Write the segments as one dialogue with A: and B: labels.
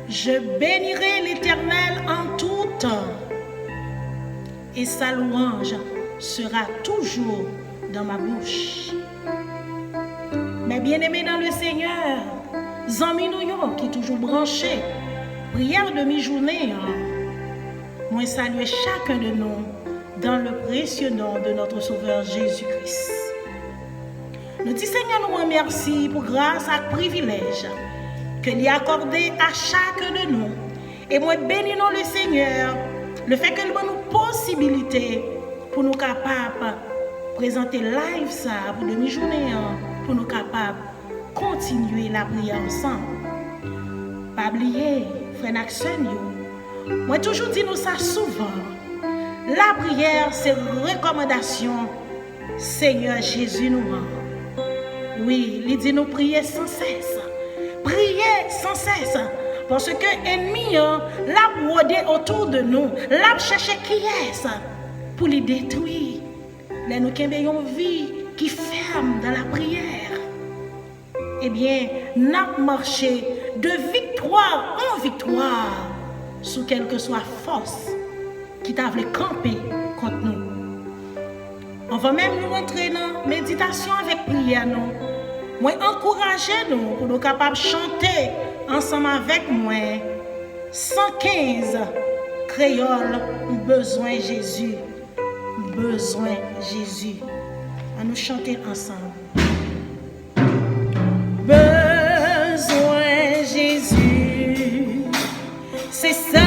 A: Je bénirai l'Éternel en tout temps, et sa louange sera toujours dans ma bouche. Mes bien-aimés dans le Seigneur, Zami nous qui toujours branché, prière de mi-journée, moi saluer chacun de nous dans le précieux nom de notre Sauveur Jésus-Christ. Nous disons Seigneur, nous remercions pour grâce et privilège que lui a accordé à chacun de nous. Et moi bénissons le Seigneur, le fait que nous avons une possibilité pour nous capables de présenter live ça pour demi-journée, pour nous capables de continuer la prière ensemble. Pas oublier, frère Naxon, moi toujours dis nous ça souvent. La prière, c'est recommandation. Seigneur Jésus nous rend. Oui, il dit nous prier sans cesse. Prier sans cesse. Parce que l'ennemi l'a brodé autour de nous. L'a cherché qui est pour les détruire. Là, nous avons une vie qui ferme dans la prière. Eh bien, nous avons marché de victoire en victoire sous quelle que soit force qui t'a voulu camper contre nous. On va même nous rentrer dans la méditation avec prière. Moi, encourager nous pour nous capables de chanter ensemble avec moi 115 créoles, besoin Jésus. Besoin Jésus. À nous chanter ensemble. Besoin Jésus. C'est ça.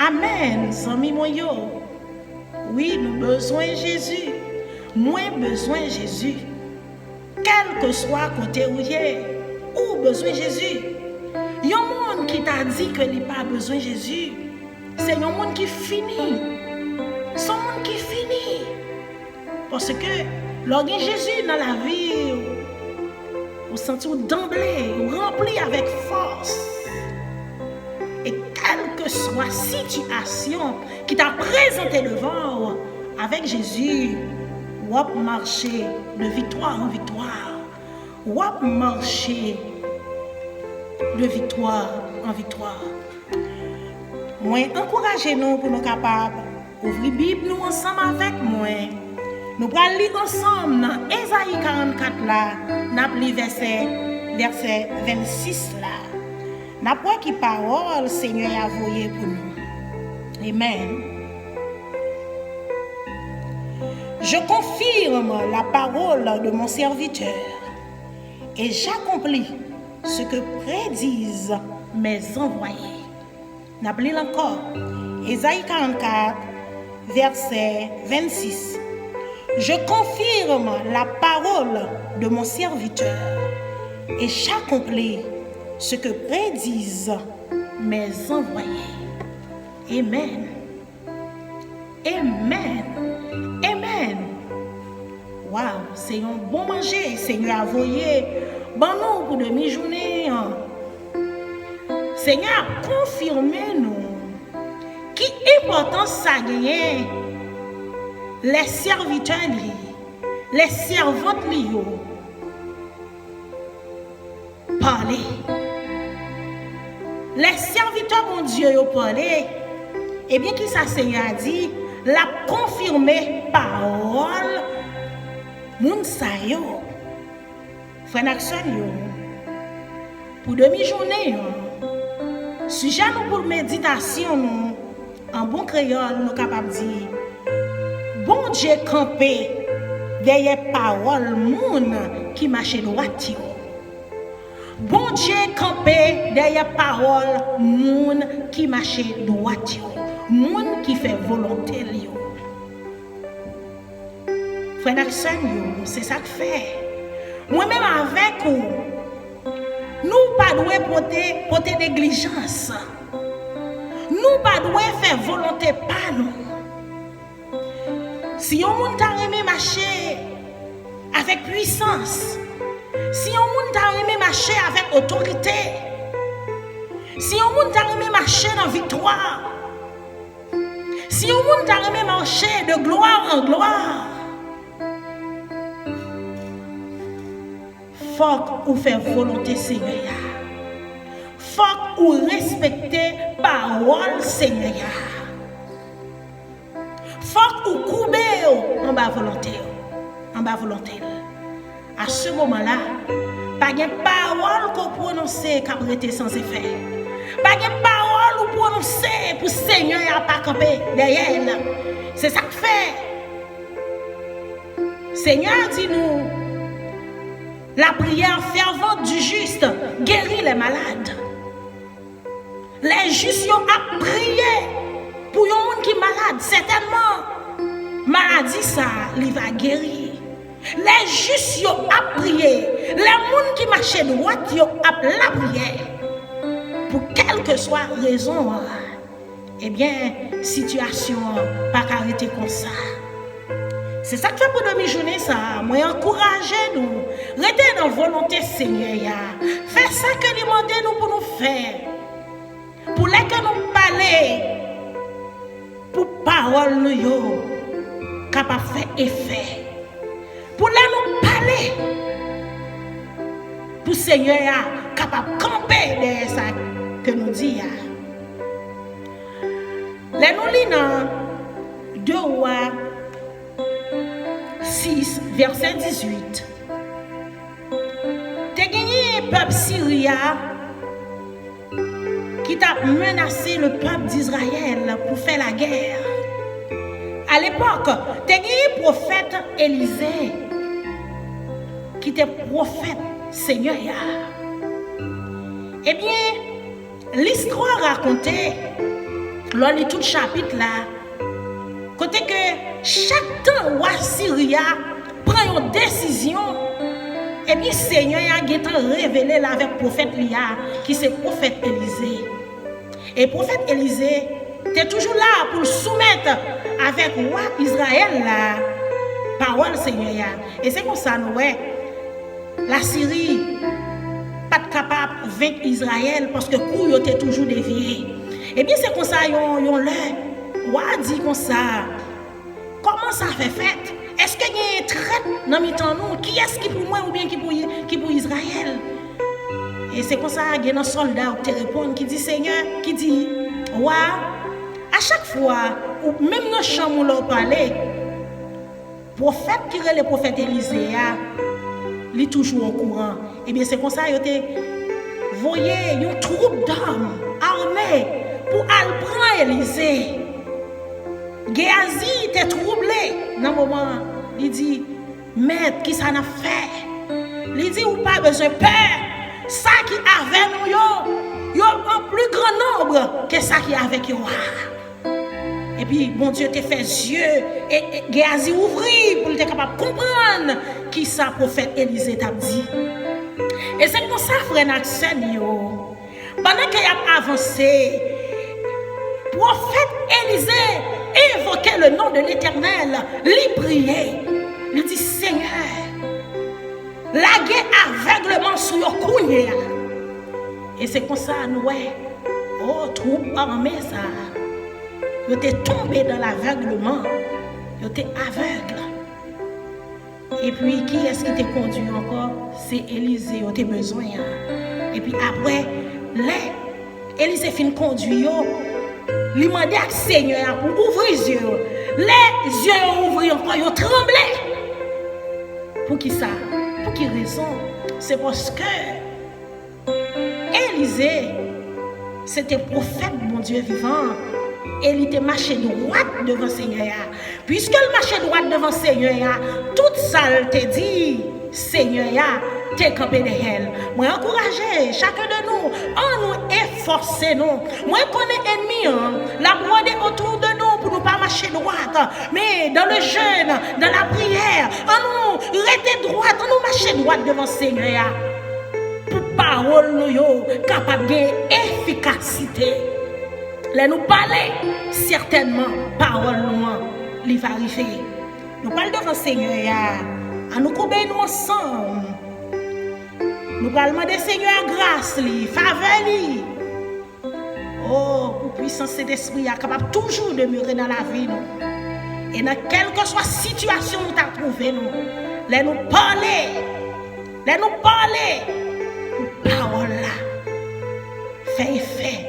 A: Amen, zami moi yo. Oui, nous besoin Jésus. Moi besoin Jésus. Quel que soit côté où ou besoin Jésus. Il y a un monde qui t'a dit que il pas besoin Jésus. C'est un monde qui finit. son monde qui finit. Parce que, lorsque Jésus dans la vie, vous sentez d'emblée, rempli avec force. Et quelle que soit la situation qui t'a présenté devant vous, avec Jésus, vous marchez de victoire en victoire. Vous marchez de victoire en victoire. Moi, encouragez-nous pour nous capables d'ouvrir la Bible nous ensemble avec moi. Nous allons lire ensemble dans Ésaïe 44 là, nous lire verset 26 là. Nous avons qui parole Seigneur a envoyé pour nous. Amen. Je confirme la parole de mon serviteur et j'accomplis ce que prédisent mes envoyés. N'appelez encore. Ésaïe 44, verset 26. Je confirme la parole de mon serviteur et j'accomplis ce que prédisent mes envoyés. Amen. Amen. Amen. Wow, c'est un bon manger. Seigneur a envoyé bon nous pour demi-journée. Seigneur a confirmé nous qui importance ça gagne les serviteurs les servantes li parler. Les serviteurs mon Dieu yo parler. Et bien qui ça Seigneur a dit la confirmer parole moun sa yo frère action yo pour demi-journée sujet nous pour méditation nous en bon créole nous capable dire bon Dieu campé derrière parole moun qui marche droite yo. Bon Dieu campé derrière parole moun qui marche droite yo. Moun qui fait volonté yo. Frère Naxon yo, c'est ça que fait. Moi-même avec vous, nous pas doué porter négligence. Nous pas doué faire volonté pas nous. Si on moun t'a aimé marcher avec puissance, si on moun t'a aimé marcher avec autorité, si on moun t'a aimé marcher dans victoire, si on moun t'a aimé marcher de gloire en gloire, faut qu'on fait volonté Seigneur. Faut qu'on respecte parole Seigneur. Faut qu'on coupe en bas volonté. En bas volonté. À ce moment-là, pas de parole qu'on prononce qui a été sans effet. Pas de parole qu'on prononce pour Seigneur n'a pas campé derrière elle. C'est ça que fait. Seigneur dit nous, la prière fervente du juste guérit les malades. Les justes ont prié pour un monde qui est malade. Certainement, maladie ça, il va guérir. Les justes ont prié. Les gens qui marchent droit, ils ont la prière. Pour quelle que soit la raison, eh bien, situation pas arrêter comme ça. C'est ça que fait pour demi-journée ça. Moi encouragez-nous. Restez dans la volonté Seigneur. Faites ça que nous demandons nous pour nous faire. Pour les que nous parler. Pour parole nous capable de faire effet. Pour les nous parler. Pour Seigneur capable de camper derrière ça que nous disons. Les nous lisons 2 Rois 6, verset 18. Te gagné peuple syrien qui t'a menacé le peuple d'Israël pour faire la guerre. À l'époque, te gagné prophète Élisée qui était prophète Seigneur. Eh bien, l'histoire racontée, l'on lit tout le chapitre là, côté que chaque temps roi Syria prend une décision, et bien Seigneur a révélé là avec prophète Lia qui c'est prophète Élisée. Et prophète Élisée tu es toujours là pour le soumettre avec roi Israël là. Parole Seigneur. Et c'est comme ça, nous, ouais. La Syrie, pas capable de vaincre Israël parce que coup, ils étaient toujours déviés. Et bien, c'est comme ça, ils ont l'air. Ouais, dit comme ça. Comment ça fait fait? Est-ce qu'il y a un traite dans le temps nous? Qui est-ce qui pour moi ou bien qui pour Israël? Et c'est comme ça, il y a un soldat qui te répond, qui dit Seigneur, qui dit, ouais, à chaque fois, ou même dans le champ où l'on parlait, prophète qui est le prophète Élisée, il est toujours au courant. Et bien c'est comme ça, il a voyé une troupe d'hommes armés pour aller prendre Élisée. Géasi était troublé. Dans le moment, il dit, maître, qui ça n'a fait? Il dit, ou pas besoin de peur. Ça qui avec nous, il y a un plus grand nombre que ça qui est avec nous. Et puis, bon Dieu t'a fait yeux et Géasi ouvrit pour être capable de comprendre qui ça prophète Élisée t'a dit. Et c'est comme ça, frère Naxen, pendant qu'il a avancé, prophète Élisée invoquait le nom de l'Éternel, il priait, il dit Seigneur, laguez aveuglement sur your couille. Et c'est comme ça, nous, oh, troupe armée, ça. Ils étaient tombés dans l'aveuglement. Ils étaient aveugles. Et puis, qui est-ce qui t'a conduit encore? C'est Élisée, ils ont besoin. Et puis après, Élisée finit conduire. Il demandait à Seigneur pour ouvrir les yeux. Les yeux ont ouvert encore, ils ont tremblé. Pour qui ça? Pour qui raison? C'est parce que Élisée, c'était prophète, mon Dieu vivant. Et il était marché droit devant le Seigneur. Puisque le marché droit devant le Seigneur, tout ça te dit, Seigneur, t'es campé de elle. Moi, encourager chacun de nous, en nous efforcer nous. Moi, connais ennemi, la broder autour de nous pour ne pas marcher droite. Mais dans le jeûne, dans la prière, en nous rester droite, en nous marcher droite devant le Seigneur. Pour parole nous, capable d'efficacité. Là nous parler, certainement, parole nous, il va arriver. Nous parlons devant le Seigneur, à nous couper nous ensemble. Nous parlons demander Seigneur grâce, faveur. Oh, pour puissance d'esprit, capable toujours de demeurer dans la vie. Nous. Et dans quelle que soit la situation où nous avons trouvé, là nous parler, parole là, fait effet.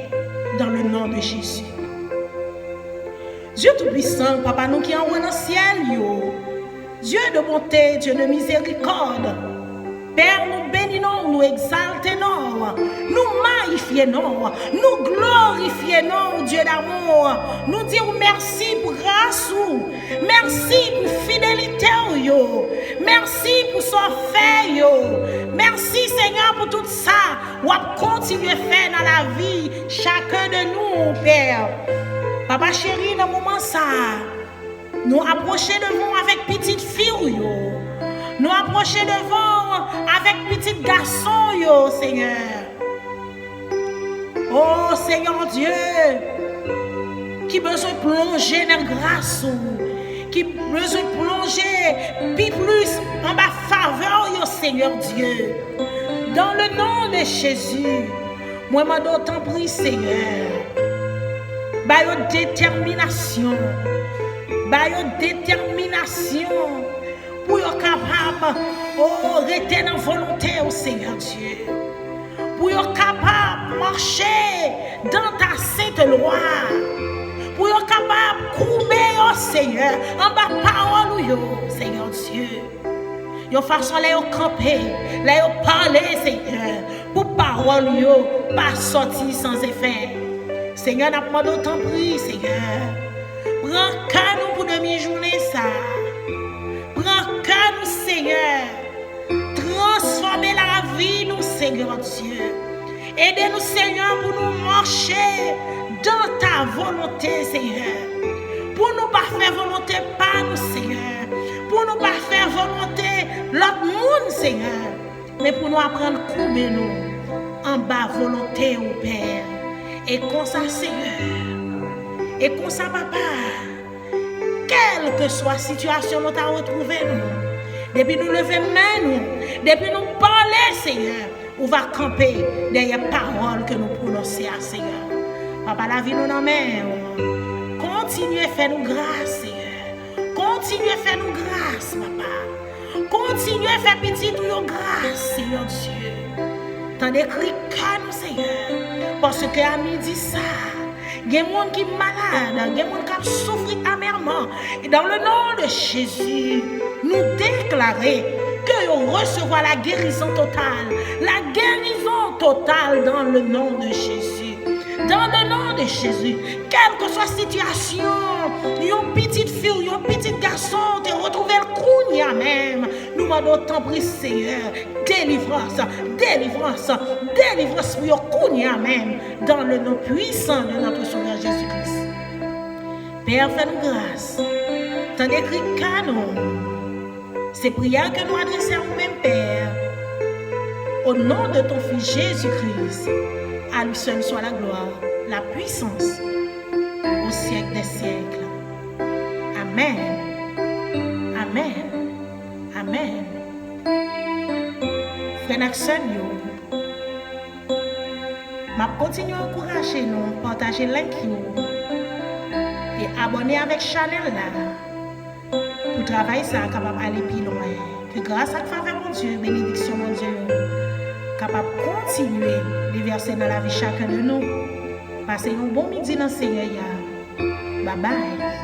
A: Dans le nom de Jésus. Dieu Tout-Puissant, Papa, nous qui envoie dans le ciel, Dieu de bonté, Dieu de miséricorde, Père, nous bénissons, nous exaltons, nous magnifions, nous glorifions, Dieu d'amour. Nous disons merci pour grâce, merci pour fidélité, merci pour son fait, merci Seigneur pour tout ça. On va continuer à faire dans la vie, chacun de nous, Père. Papa chéri, dans le moment ça, nous approcher devant avec petite fille, nous approcher devant avec petit garçon, Seigneur. Oh Seigneur Dieu, qui besoin de plonger dans la grâce, qui besoin de plonger puis plus en bas faveur, Seigneur Dieu. Dans le nom de Jésus, moi je t'en prie, Seigneur, par une détermination, pour être capable de rester dans la volonté au Seigneur Dieu, pour être capable de marcher dans ta sainte loi, pour être capable de couper au Seigneur, en bas parole, Seigneur Dieu. Yo façon là yo camper, là yo parler Seigneur, pour parole yo pas sortir sans effet. Seigneur, n'a pas d'autant pris, Seigneur. Prends qu'à nous pour demi-journée ça. Prends qu'à nous, Seigneur. Transformer la vie, nous, Seigneur Dieu. Aidez-nous, Seigneur, pour nous marcher dans ta volonté, Seigneur. Pour nous pas faire volonté par nous, Seigneur. Pour nous pas faire volonté l'autre monde, Seigneur. Mais pour nous apprendre à couper nous en bas volonté au Père. Et comme ça, Seigneur, Et comme ça, papa, quelle que soit la situation nous t'as retrouvé, nous, depuis nous lever main, nous, depuis nous parler, Seigneur, on va camper derrière les paroles que nous prononçons, Seigneur. Papa, la vie nous en main. Continuez à faire nous grâce, Seigneur. Continuez à faire nous grâce, papa. Continuez à faire petit nous grâce, Seigneur Dieu. T'en écrit qu'à nous, Seigneur. Parce que à midi ça, il y a des gens qui sont malades, il y a des gens qui souffrent amèrement. Et dans le nom de Jésus, nous déclarer que nous recevons la guérison totale. La guérison totale dans le nom de Jésus. Dans le nom de Jésus, quelle que soit la situation, une petite fille, un petit garçon, te retrouver le crounia même. Nous demandons tant pris, Seigneur, délivrance, délivrance, délivrance pour le crounia même, dans le nom puissant de notre Sauveur Jésus-Christ. Père, fais-nous grâce. T'en écrit canon. C'est prière que nous adressons à nous-mêmes, Père. Au nom de ton Fils Jésus-Christ, à lui seul soit la gloire, la puissance, au siècle des siècles. Amen. Amen. Amen. Frères et sœurs, je continue à encourager nous, partager le link et abonner avec Chanel là pour travailler ça capable d'aller plus loin. Que grâce à la faveur mon Dieu, bénédiction mon Dieu, capable de continuer de verser dans la vie chacun de nous. Passez un bon midi dans le Seigneur. Bye bye.